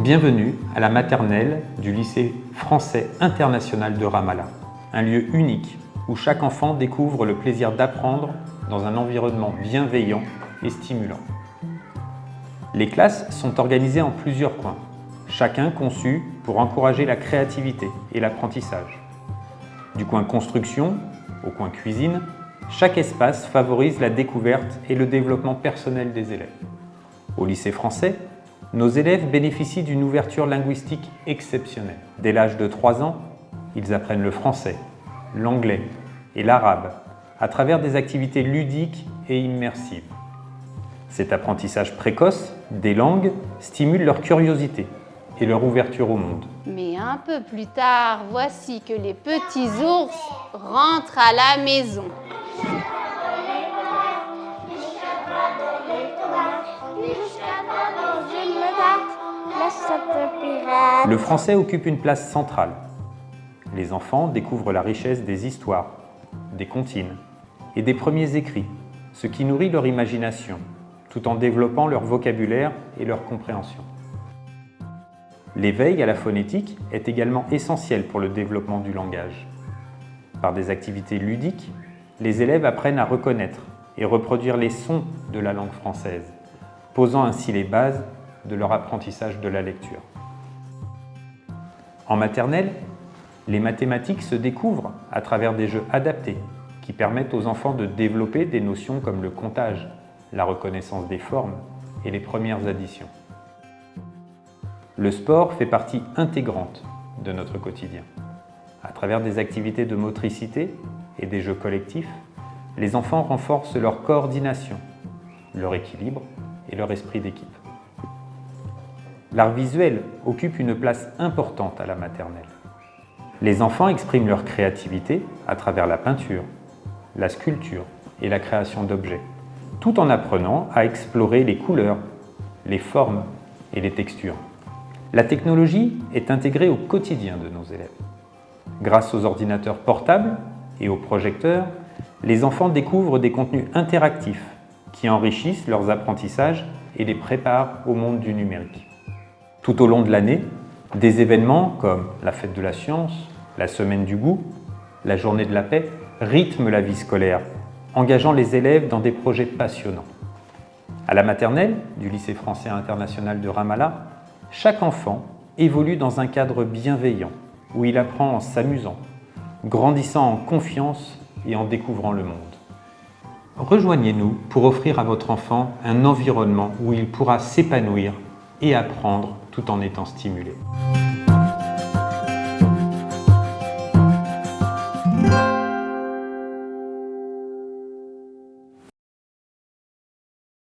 Bienvenue à la maternelle du lycée français international de Ramallah, un lieu unique où chaque enfant découvre le plaisir d'apprendre dans un environnement bienveillant et stimulant. Les classes sont organisées en plusieurs coins, chacun conçu pour encourager la créativité et l'apprentissage. Du coin construction au coin cuisine, chaque espace favorise la découverte et le développement personnel des élèves. Au lycée français, nos élèves bénéficient d'une ouverture linguistique exceptionnelle. Dès l'âge de 3 ans, ils apprennent le français, l'anglais et l'arabe à travers des activités ludiques et immersives. Cet apprentissage précoce des langues stimule leur curiosité et leur ouverture au monde. Mais un peu plus tard, voici que les petits ours rentrent à la maison. Le français occupe une place centrale. Les enfants découvrent la richesse des histoires, des comptines et des premiers écrits, ce qui nourrit leur imagination, tout en développant leur vocabulaire et leur compréhension. L'éveil à la phonétique est également essentiel pour le développement du langage. Par des activités ludiques, les élèves apprennent à reconnaître et reproduire les sons de la langue française, posant ainsi les bases de leur apprentissage de la lecture. En maternelle, les mathématiques se découvrent à travers des jeux adaptés qui permettent aux enfants de développer des notions comme le comptage, la reconnaissance des formes et les premières additions. Le sport fait partie intégrante de notre quotidien. À travers des activités de motricité et des jeux collectifs, les enfants renforcent leur coordination, leur équilibre et leur esprit d'équipe. L'art visuel occupe une place importante à la maternelle. Les enfants expriment leur créativité à travers la peinture, la sculpture et la création d'objets, tout en apprenant à explorer les couleurs, les formes et les textures. La technologie est intégrée au quotidien de nos élèves. Grâce aux ordinateurs portables et aux projecteurs, les enfants découvrent des contenus interactifs qui enrichissent leurs apprentissages et les préparent au monde du numérique. Tout au long de l'année, des événements comme la fête de la science, la semaine du goût, la journée de la paix rythment la vie scolaire, engageant les élèves dans des projets passionnants. À la maternelle du lycée français international de Ramallah, chaque enfant évolue dans un cadre bienveillant où il apprend en s'amusant, grandissant en confiance et en découvrant le monde. Rejoignez-nous pour offrir à votre enfant un environnement où il pourra s'épanouir et apprendre tout en étant stimulé.